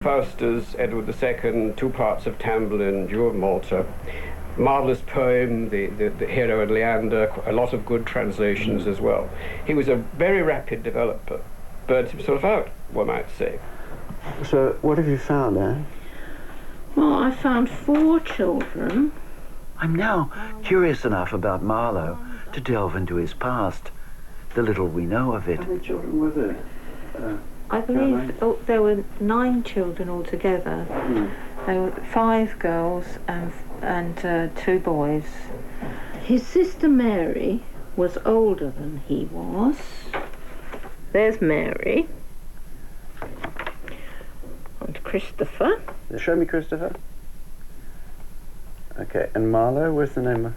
Faustus, Edward II, two parts of Tamburlaine, Jew of Malta. Marvelous poem, the Hero and Leander, a lot of good translations as well. He was a very rapid developer, but sort of out, one might say. So what have you found, Anne? Well, I found 4 children. I'm now curious enough about Marlowe to delve into his past, the little we know of it. How many children were there? I believe there were 9 children altogether. There were 5 girls and 2 boys. His sister Mary was older than he was. There's Mary. And Christopher. Show me Christopher. Okay, and Marlowe, where's the name of...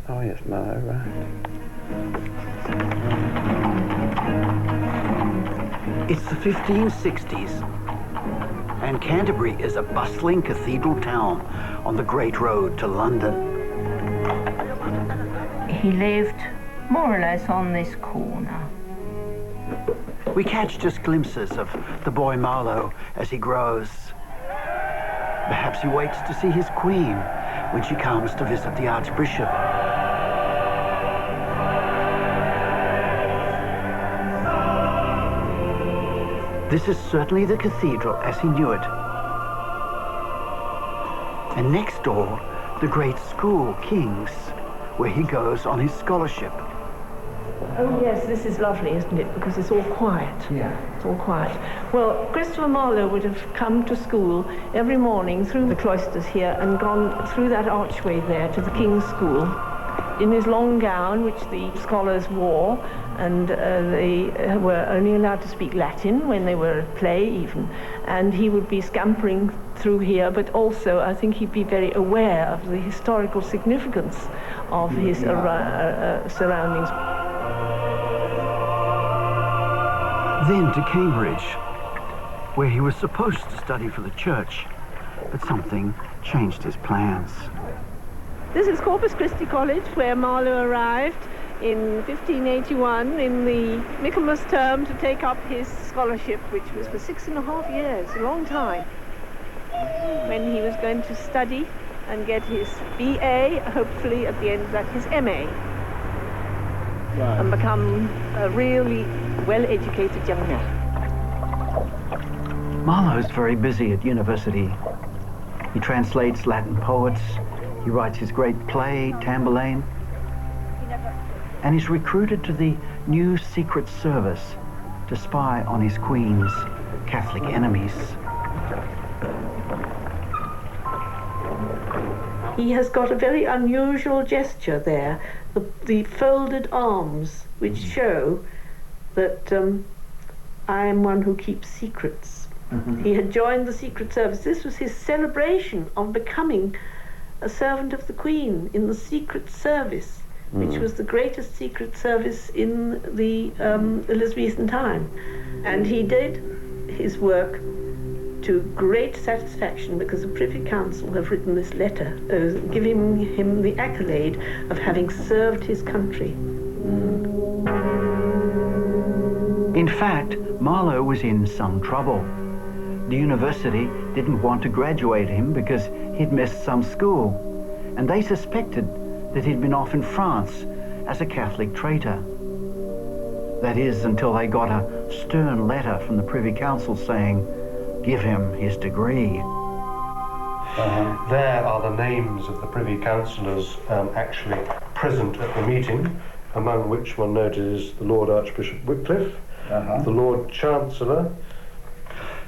Oh yes, Marlowe, right. It's the 1560s, and Canterbury is a bustling cathedral town on the great road to London. He lived more or less on this corner. We catch just glimpses of the boy Marlowe as he grows. Perhaps he waits to see his queen when she comes to visit the Archbishop. This is certainly the cathedral as he knew it. And next door, the great school, King's, where he goes on his scholarship. Oh yes, this is lovely, isn't it? Because it's all quiet. Yeah. It's all quiet. Well, Christopher Marlowe would have come to school every morning through the cloisters here and gone through that archway there to the King's School in his long gown, which the scholars wore, and they were only allowed to speak Latin when they were at play even. And he would be scampering through here, but also I think he'd be very aware of the historical significance of his surroundings. Then to Cambridge, where he was supposed to study for the church, but something changed his plans. This is Corpus Christi College, where Marlowe arrived in 1581 in the Michaelmas term to take up his scholarship, which was for 6.5 years, a long time, when he was going to study and get his BA, hopefully at the end of that his MA, and become a really well-educated young man. Marlowe's very busy at university. He translates Latin poets, he writes his great play, Tamburlaine, and he's recruited to the new secret service to spy on his queen's Catholic enemies. He has got a very unusual gesture there, the folded arms, which show that I am one who keeps secrets. He had joined the Secret Service. This was his celebration of becoming a servant of the Queen in the Secret Service, which was the greatest secret service in the Elizabethan time. And he did his work to great satisfaction, because the Privy Council have written this letter giving him the accolade of having served his country. In fact, Marlowe was in some trouble. The university didn't want to graduate him because he'd missed some school, and they suspected that he'd been off in France as a Catholic traitor. That is, until they got a stern letter from the Privy Council saying, "Give him his degree." There are the names of the Privy Councillors actually present at the meeting, among which one noted is the Lord Archbishop Wycliffe, the Lord Chancellor.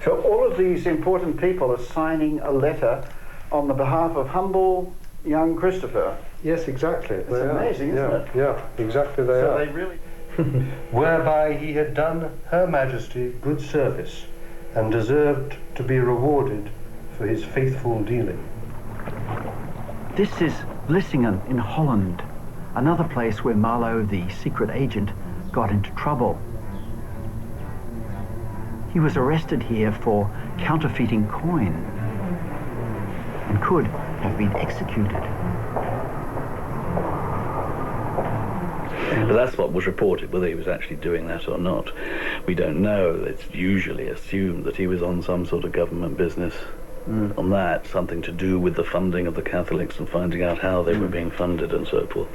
So all of these important people are signing a letter on the behalf of humble young Christopher. Yes, exactly. It's amazing, isn't it? Yeah, exactly they are. They really... Whereby he had done Her Majesty good service and deserved to be rewarded for his faithful dealing. This is Vlissingen in Holland, another place where Marlowe, the secret agent, got into trouble. He was arrested here for counterfeiting coin and could have been executed. But that's what was reported. Whether he was actually doing that or not, we don't know. It's usually assumed that he was on some sort of government business on that, something to do with the funding of the Catholics and finding out how they were being funded and so forth.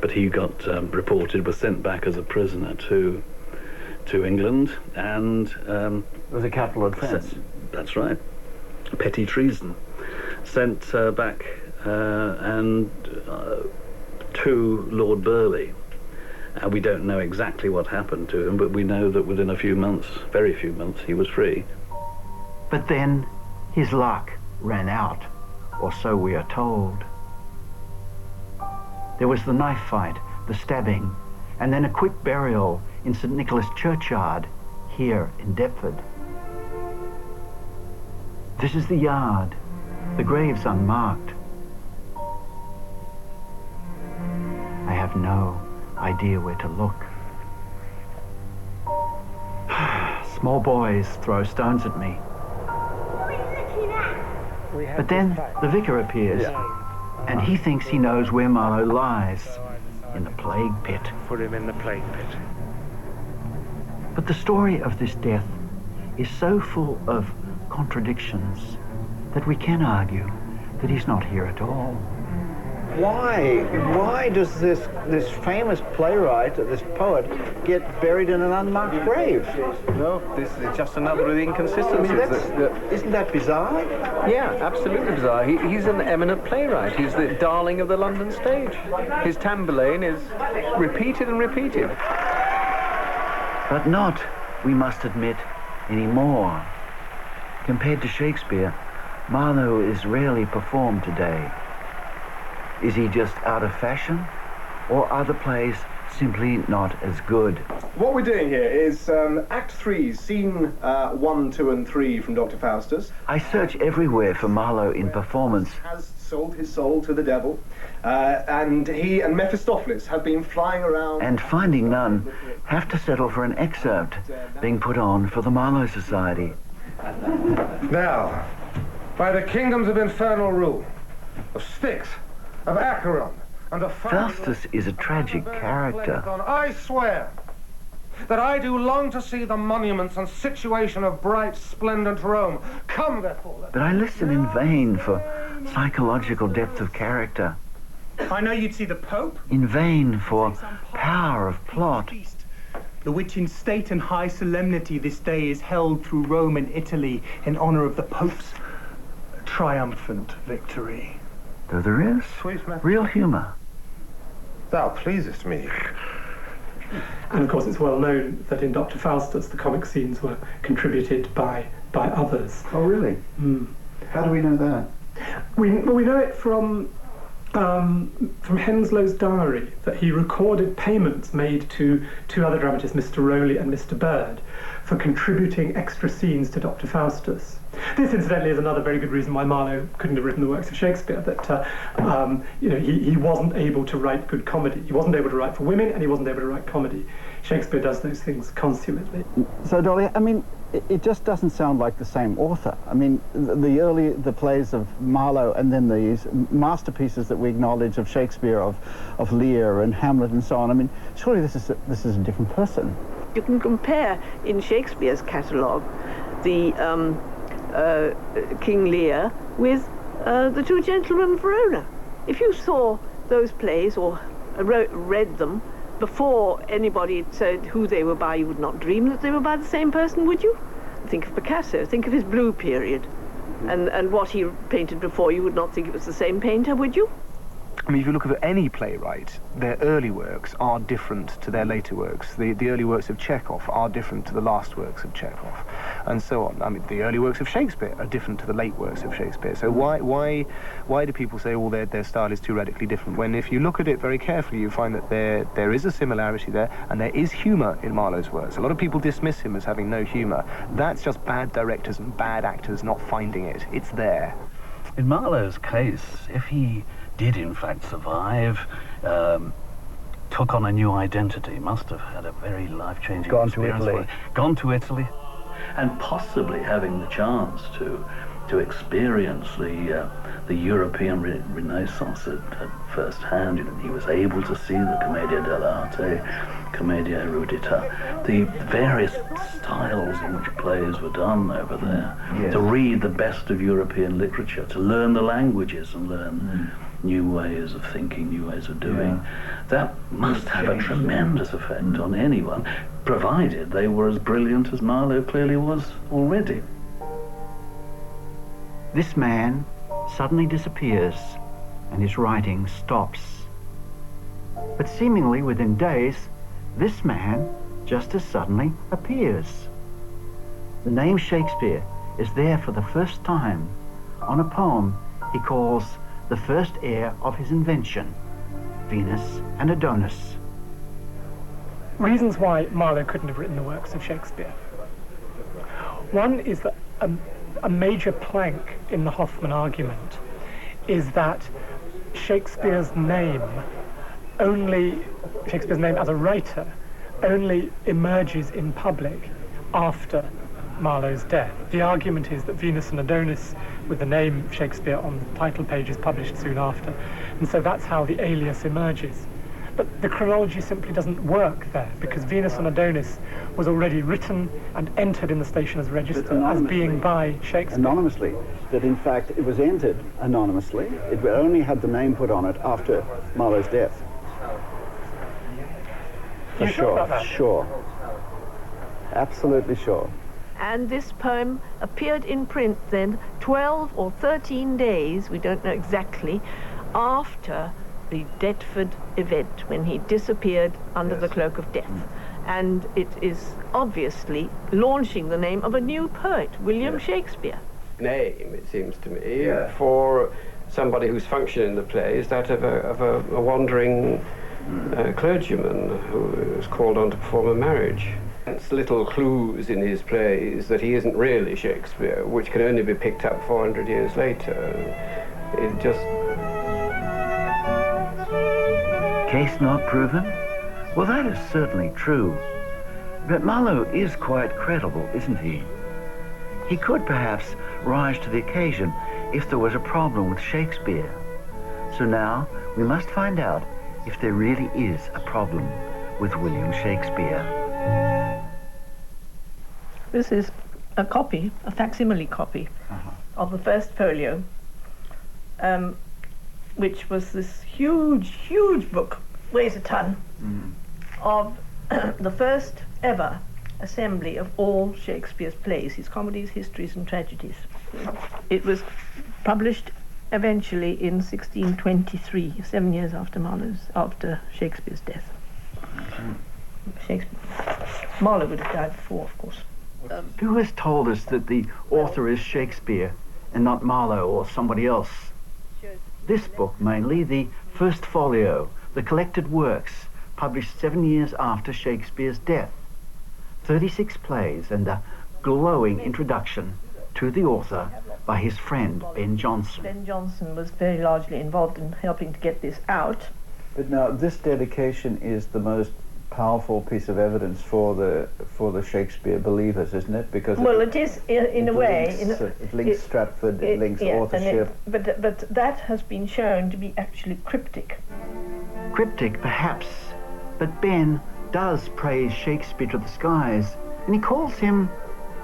But he got reported, was sent back as a prisoner to England, and With a capital offence. That's right, petty treason, sent back and to Lord Burleigh. We don't know exactly what happened to him, but we know that within a few months, very few months, he was free. But then his luck ran out, or so we are told. There was the knife fight, the stabbing, and then a quick burial in St. Nicholas Churchyard, here in Deptford. This is the yard, the grave's unmarked. I have no idea where to look. Small boys throw stones at me. But then the vicar appears, and he thinks he knows where Marlowe lies, in the plague pit. Put him in the plague pit. But the story of this death is so full of contradictions that we can argue that he's not here at all. Why does this famous playwright, this poet, get buried in an unmarked grave? No, this is just another of the inconsistencies. Isn't that bizarre? Yeah, absolutely bizarre. He's an eminent playwright. He's the darling of the London stage. His Tamburlaine is repeated and repeated. But not, we must admit, anymore. Compared to Shakespeare, Marlowe is rarely performed today. Is he just out of fashion, or are the plays simply not as good? What we're doing here is Act 3, Scene 1, 2 and 3 from Dr. Faustus. I search everywhere for Marlowe in performance. Has sold his soul to the devil, and he and Mephistopheles have been flying around. And finding none, have to settle for an excerpt being put on for the Marlowe Society. Now, by the kingdoms of infernal rule, of Styx, of Acheron, and of Faustus is a tragic character. I swear that I do long to see the monuments and situation of bright, splendent Rome. Come, therefore. But I listen in vain for psychological depth of character. I know you'd see the Pope. In vain for power of plot. The which in state and high solemnity this day is held through Rome and Italy in honor of the Pope's triumphant victory. Though there is real humor. Thou pleasest me. And of course it's well known that in Dr. Faustus the comic scenes were contributed by others. Oh really? How do we know that? We know it from Henslow's diary, that he recorded payments made to two other dramatists, Mr. Rowley and Mr. Bird, for contributing extra scenes to Dr. Faustus. This, incidentally, is another very good reason why Marlowe couldn't have written the works of Shakespeare, that he wasn't able to write good comedy. He wasn't able to write for women, and he wasn't able to write comedy. Shakespeare does those things consummately. So, Dolly, I mean, it just doesn't sound like the same author. I mean, the plays of Marlowe and then these masterpieces that we acknowledge of Shakespeare, of Lear and Hamlet and so on. I mean, surely this is a different person. You can compare in Shakespeare's catalogue the King Lear with the Two Gentlemen of Verona. If you saw those plays or read them before anybody said who they were by, you would not dream that they were by the same person, would you? Think of Picasso, think of his blue period, and what he painted before, you would not think it was the same painter, would you? I mean, if you look at any playwright, their early works are different to their later works. The early works of Chekhov are different to the last works of Chekhov, and so on. I mean, the early works of Shakespeare are different to the late works of Shakespeare. So why do people say, oh, their style is too radically different? When if you look at it very carefully, you find that there is a similarity there, and there is humour in Marlowe's works. A lot of people dismiss him as having no humour. That's just bad directors and bad actors not finding it. It's there. In Marlowe's case, if he did in fact survive, took on a new identity, must have had a very life-changing experience. Gone to Italy, and possibly having the chance to to experience the European Renaissance at first hand. He was able to see the Commedia dell'arte, Commedia erudita, the various styles in which plays were done over there, Yes. to read the best of European literature, to learn the languages and learn new ways of thinking, new ways of doing. That must have a tremendous effect on anyone, provided they were as brilliant as Marlowe clearly was already. This man suddenly disappears and his writing stops. But seemingly within days, this man just as suddenly appears. The name Shakespeare is there for the first time on a poem he calls the first heir of his invention, Venus and Adonis. Reasons why Marlowe couldn't have written the works of Shakespeare. One is that a major plank in the Hoffman argument is that Shakespeare's name as a writer only emerges in public after Marlowe's death. The argument is that Venus and Adonis, with the name Shakespeare on the title page, is published soon after, and so that's how the alias emerges. But the chronology simply doesn't work there, because Venus and Adonis was already written and entered in the Stationer's Register as being by Shakespeare. Anonymously. That in fact it was entered anonymously. It only had the name put on it after Marlowe's death. For sure, sure. Absolutely sure. And this poem appeared in print then 12 or 13 days, we don't know exactly, after the Deptford event, when he disappeared under the cloak of death. And it is obviously launching the name of a new poet, William Shakespeare. Name, it seems to me, for somebody whose function in the play is that of a wandering clergyman who is called on to perform a marriage. It's little clues in his plays that he isn't really Shakespeare, which can only be picked up 400 years later. It just... Case not proven? Well, that is certainly true. But Marlowe is quite credible, isn't he? He could perhaps rise to the occasion if there was a problem with Shakespeare. So now we must find out if there really is a problem with William Shakespeare. This is a copy, a facsimile copy of the first folio, which was this huge, huge book, weighs a ton, of the first ever assembly of all Shakespeare's plays, his comedies, histories and tragedies. It was published eventually in 1623, 7 years after Shakespeare's death. Marlowe would have died before, of course. Who has told us that the author is Shakespeare and not Marlowe or somebody else? This book mainly, the first folio, the collected works, published 7 years after Shakespeare's death. 36 plays and a glowing introduction to the author by his friend Ben Jonson. Ben Jonson was very largely involved in helping to get this out. But now this dedication is the most powerful piece of evidence for the Shakespeare believers, isn't it? Because it is in a way. It links Stratford, it links authorship. But that has been shown to be actually cryptic. Cryptic, perhaps, but Ben does praise Shakespeare to the skies, and he calls him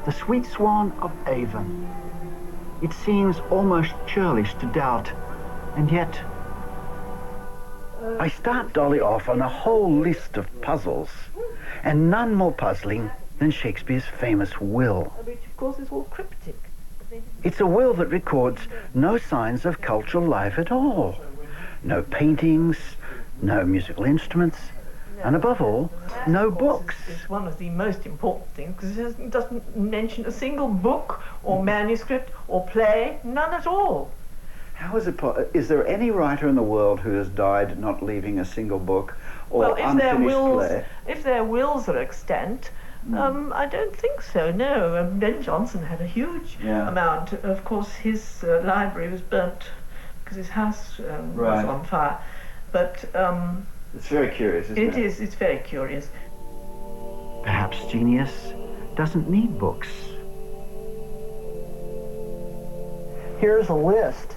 the sweet swan of Avon. It seems almost churlish to doubt, and yet... I start Dolly off on a whole list of puzzles, and none more puzzling than Shakespeare's famous will. Which, of course, is all cryptic. It's a will that records no signs of cultural life at all. No paintings, no musical instruments, and above all, no books. It's one of the most important things, because it doesn't mention a single book or manuscript or play, none at all. How is it is there any writer in the world who has died not leaving a single book or unfinished play? If their wills are extant, I don't think so, no. Ben Jonson had a huge amount. Of course, his library was burnt because his house was on fire. But it's very curious, isn't it? It is, it's very curious. Perhaps genius doesn't need books. Here's a list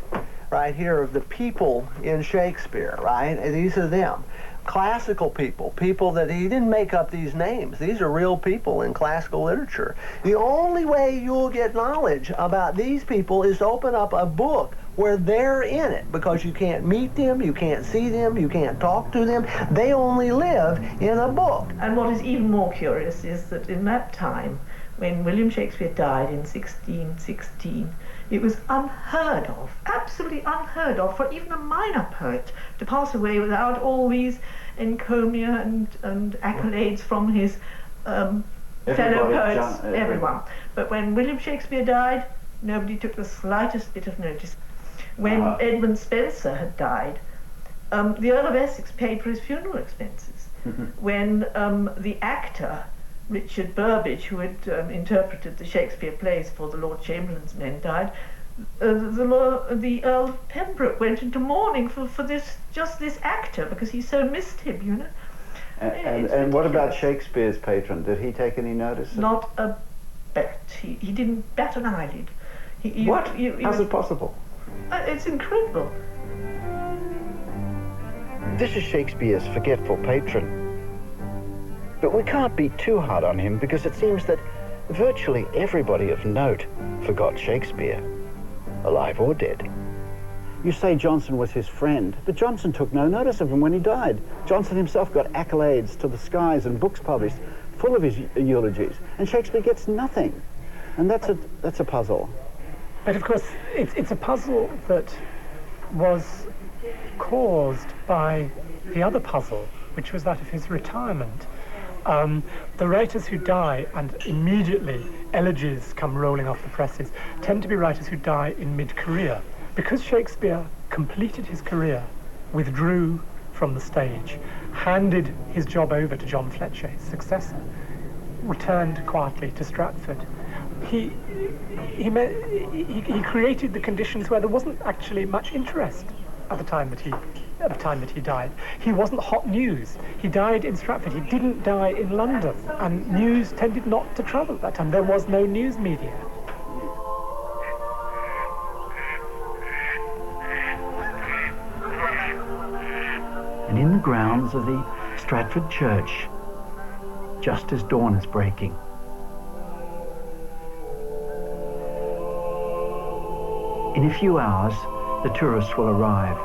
right here of the people in Shakespeare, right? And these are them. Classical people, people that he didn't make up these names. These are real people in classical literature. The only way you'll get knowledge about these people is to open up a book where they're in it, because you can't meet them, you can't see them, you can't talk to them. They only live in a book. And what is even more curious is that in that time, when William Shakespeare died in 1616, it was unheard of, absolutely unheard of, for even a minor poet to pass away without all these encomia and accolades from his fellow poets, everyone. But when William Shakespeare died, nobody took the slightest bit of notice. When Edmund Spenser had died, the Earl of Essex paid for his funeral expenses. When the actor Richard Burbage, who had interpreted the Shakespeare plays for the Lord Chamberlain's men, died, the Earl of Pembroke went into mourning for this actor, because he so missed him, you know. And what about Shakespeare's patron? Did he take any notice? Not a bit. He didn't bat an eyelid. What? How's it possible? It's incredible. This is Shakespeare's forgetful patron. But we can't be too hard on him, because it seems that virtually everybody of note forgot Shakespeare, alive or dead. You say Johnson was his friend, but Johnson took no notice of him when he died. Johnson himself got accolades to the skies and books published full of his eulogies, and Shakespeare gets nothing. And that's a puzzle. But of course, it's a puzzle that was caused by the other puzzle, which was that of his retirement. The writers who die, and immediately elegies come rolling off the presses, tend to be writers who die in mid-career. Because Shakespeare completed his career, withdrew from the stage, handed his job over to John Fletcher, his successor, returned quietly to Stratford. He created the conditions where there wasn't actually much interest at the time that he died. He wasn't hot news. He died in Stratford. He didn't die in London, and news tended not to travel at that time. There was no news media. And in the grounds of the Stratford Church, just as dawn is breaking, in a few hours, the tourists will arrive,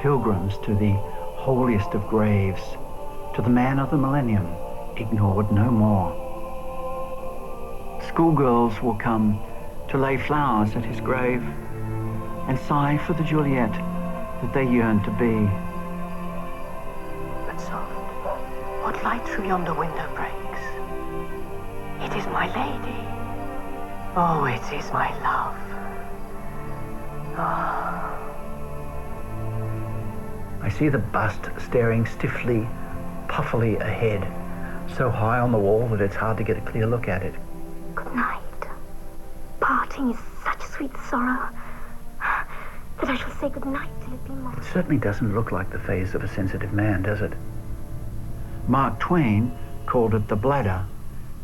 pilgrims to the holiest of graves, to the man of the millennium, ignored no more. Schoolgirls will come to lay flowers at his grave and sigh for the Juliet that they yearn to be. But soft, what light through yonder window breaks? It is my lady. Oh, it is my love. I see the bust staring stiffly, puffily ahead, so high on the wall that it's hard to get a clear look at it. Good night. Parting is such sweet sorrow that I shall say good night till it be morning. It certainly doesn't look like the face of a sensitive man, does it? Mark Twain called it the bladder.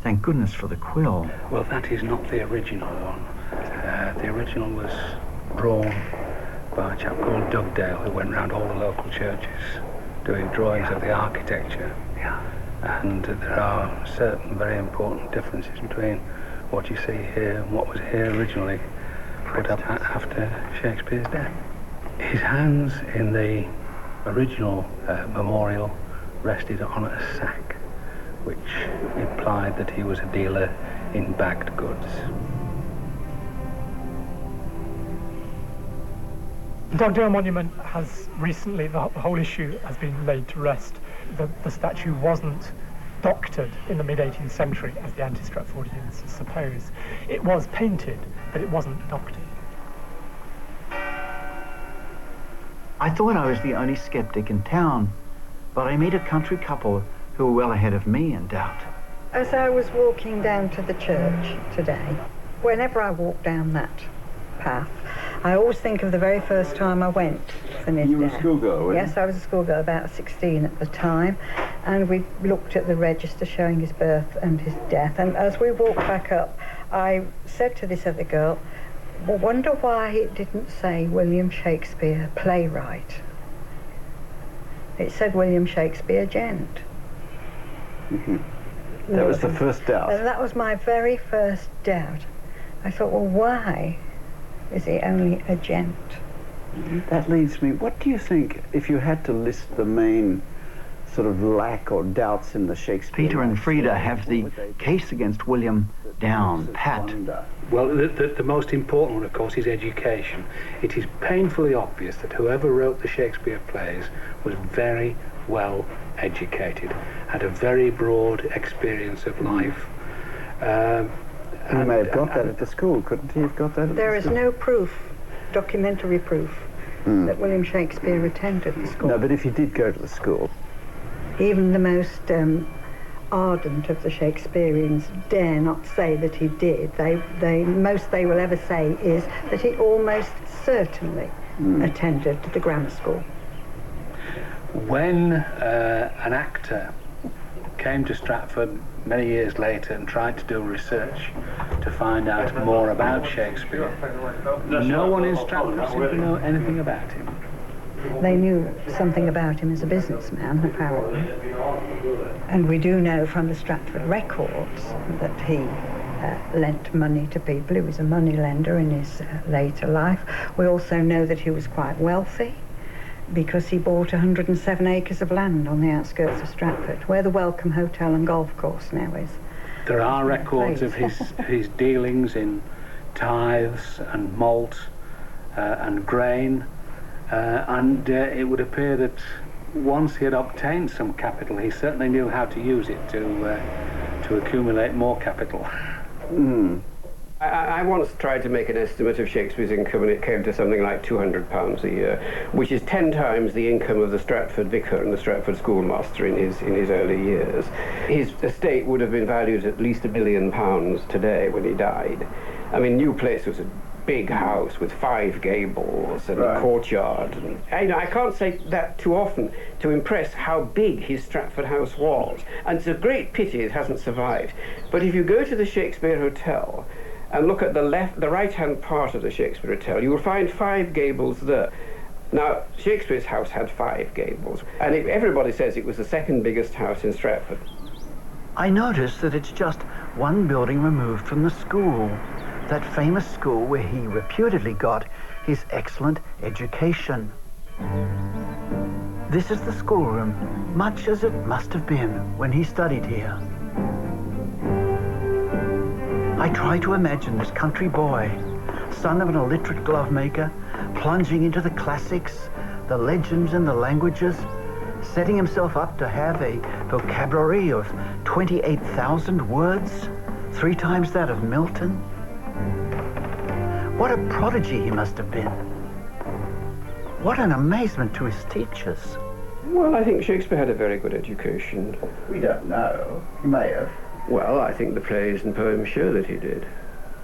Thank goodness for the quill. Well, that is not the original one. The original was drawn by a chap called Dugdale, who went round all the local churches doing drawings of the architecture. And there are certain very important differences between what you see here and what was here originally, put up after Shakespeare's death. His hands in the original memorial rested on a sack, which implied that he was a dealer in bagged goods. The Dugdale Monument has recently, the whole issue has been laid to rest. The statue wasn't doctored in the mid-18th century, as the anti-Stratfordians suppose. It was painted, but it wasn't doctored. I thought I was the only skeptic in town, but I meet a country couple who were well ahead of me in doubt. As I was walking down to the church today, whenever I walk down that path, I always think of the very first time I went for Nid. You were a schoolgirl, weren't you? Yes, I was a schoolgirl, about 16 at the time, and we looked at the register showing his birth and his death, and as we walked back up, I said to this other girl, I wonder why it didn't say William Shakespeare, playwright. It said William Shakespeare, gent. That was the first doubt. And that was my very first doubt. I thought, well, why is he only a gent? That leads me, what do you think, if you had to list the main sort of lack or doubts in the Shakespeare? Peter and Frida have the case against William down pat. Well, the most important one, of course, is education. It is painfully obvious that whoever wrote the Shakespeare plays was very well educated, had a very broad experience of life. He may have got that at the school, couldn't he have got that at There the is school? no proof, documentary proof, that William Shakespeare attended the school. No, but if he did go to the school. Even the most ardent of the Shakespeareans dare not say that he did. Most they will ever say is that he almost certainly attended the grammar school. When an actor came to Stratford many years later and tried to do research to find out more about Shakespeare, no one in Stratford seemed to know anything about him. They knew something about him as a businessman, apparently. And we do know from the Stratford records that he lent money to people. He was a money lender in his later life. We also know that he was quite wealthy because he bought 107 acres of land on the outskirts of Stratford, where the Welcome Hotel and Golf Course now is. There are records of his dealings in tithes and malt and grain. And it would appear that once he had obtained some capital, he certainly knew how to use it to accumulate more capital. I once tried to make an estimate of Shakespeare's income, and it came to something like £200 a year, which is 10 times the income of the Stratford vicar and the Stratford schoolmaster in his early years. His estate would have been valued at least £1 million today when he died. I mean, New Place was a big house with 5 gables and a courtyard. And I can't say that too often to impress how big his Stratford house was. And it's a great pity it hasn't survived. But if you go to the Shakespeare Hotel and look at the right-hand part of the Shakespeare Hotel, you will find 5 gables there. Now, Shakespeare's house had 5 gables, and everybody says it was the second biggest house in Stratford. I noticed that it's just one building removed from the school, that famous school where he reputedly got his excellent education. This is the schoolroom, much as it must have been when he studied here. I try to imagine this country boy, son of an illiterate glovemaker, plunging into the classics, the legends and the languages, setting himself up to have a vocabulary of 28,000 words, 3 times that of Milton. What a prodigy he must have been. What an amazement to his teachers. Well, I think Shakespeare had a very good education. We don't know. He may have. Well, I think the plays and poems show that he did.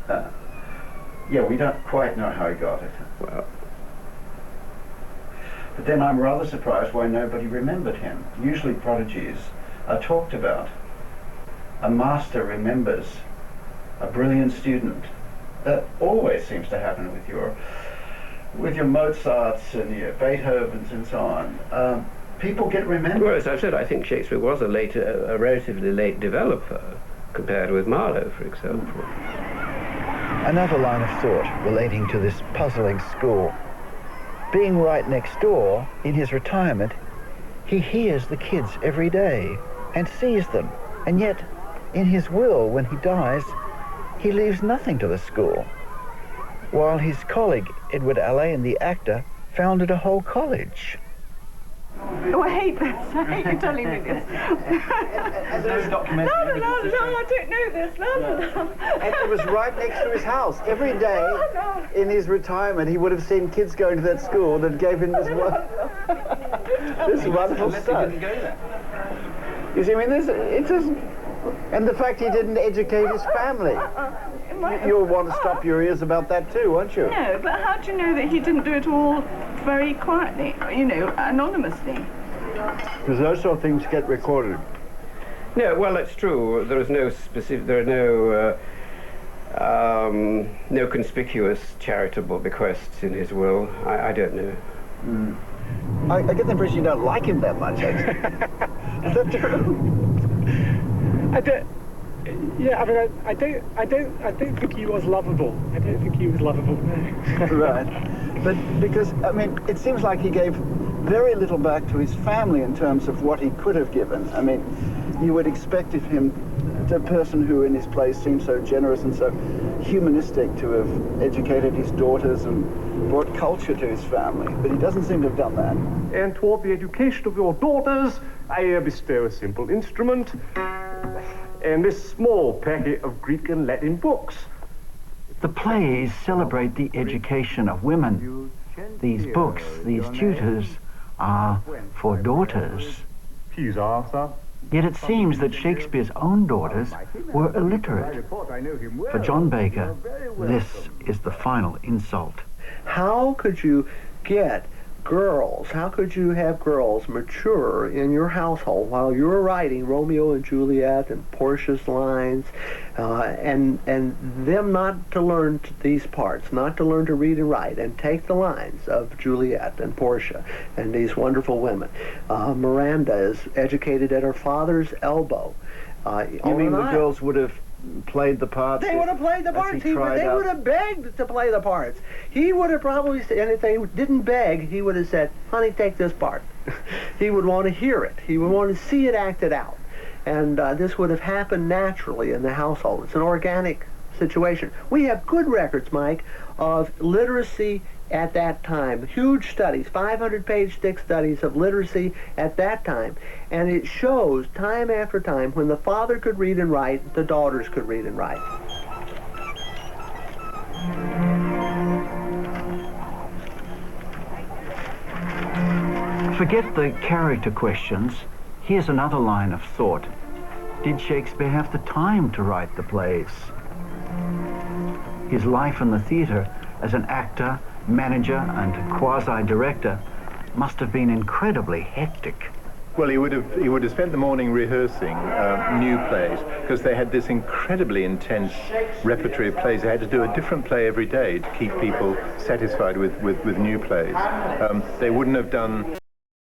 Yeah, we don't quite know how he got it. Well. But then I'm rather surprised why nobody remembered him. Usually prodigies are talked about. A master remembers a brilliant student. That always seems to happen with your Mozarts and your Beethovens and so on. People get remembered. Well, as I've said, I think Shakespeare was a relatively late developer compared with Marlowe, for example. Another line of thought relating to this puzzling school. Being right next door, in his retirement, he hears the kids every day and sees them. And yet, in his will, when he dies, he leaves nothing to the school. While his colleague, Edward Allain, the actor, founded a whole college. Oh, I hate this. I hate you telling me this. There's a documentary. No, I don't know this. No. And it was right next to his house. Every day in his retirement, he would have seen kids going to that school that gave him this wonderful stuff. You see, I mean, it doesn't... And the fact he didn't educate his family. You'll want to stop your ears about that too, won't you? No, but how do you know that he didn't do it all very quietly, anonymously? Because those sort of things get recorded. No, well, that's true. There are no No conspicuous charitable bequests in his will. I don't know. I get the impression you don't like him that much, actually. Is that true? I don't. Yeah, I mean, I don't think he was lovable. I don't think he was lovable. No. Right, but because I mean, it seems like he gave very little back to his family in terms of what he could have given. I mean, you would expect of him, the person who in his place seemed so generous and so humanistic, to have educated his daughters and brought culture to his family, but he doesn't seem to have done that. And toward the education of your daughters, I bestow a simple instrument, and this small packet of Greek and Latin books. The plays celebrate the education of women. These books, these tutors, are for daughters. He's Arthur. Yet it seems that Shakespeare's own daughters were illiterate. For John Baker, this is the final insult. How could you get girls, how could you have girls mature in your household while you're writing Romeo and Juliet and Portia's lines, and them not to learn these parts, not to learn to read and write, and take the lines of Juliet and Portia and these wonderful women. Miranda is educated at her father's elbow. You mean the girls would have played the parts? They would have played the parts. They would have begged to play the parts. He would have probably said, and if they didn't beg, he would have said, honey, take this part. He would want to hear it. He would want to see it acted out. And this would have happened naturally in the household. It's an organic situation. We have good records, Mike, of literacy at that time. Huge studies, 500-page thick studies of literacy at that time. And it shows time after time when the father could read and write, the daughters could read and write. Forget the character questions. Here's another line of thought. Did Shakespeare have the time to write the plays? His life in the theatre as an actor, manager and quasi-director must have been incredibly hectic. Well, he would have spent the morning rehearsing new plays, because they had this incredibly intense repertory of plays. They had to do a different play every day to keep people satisfied with new plays. They wouldn't have done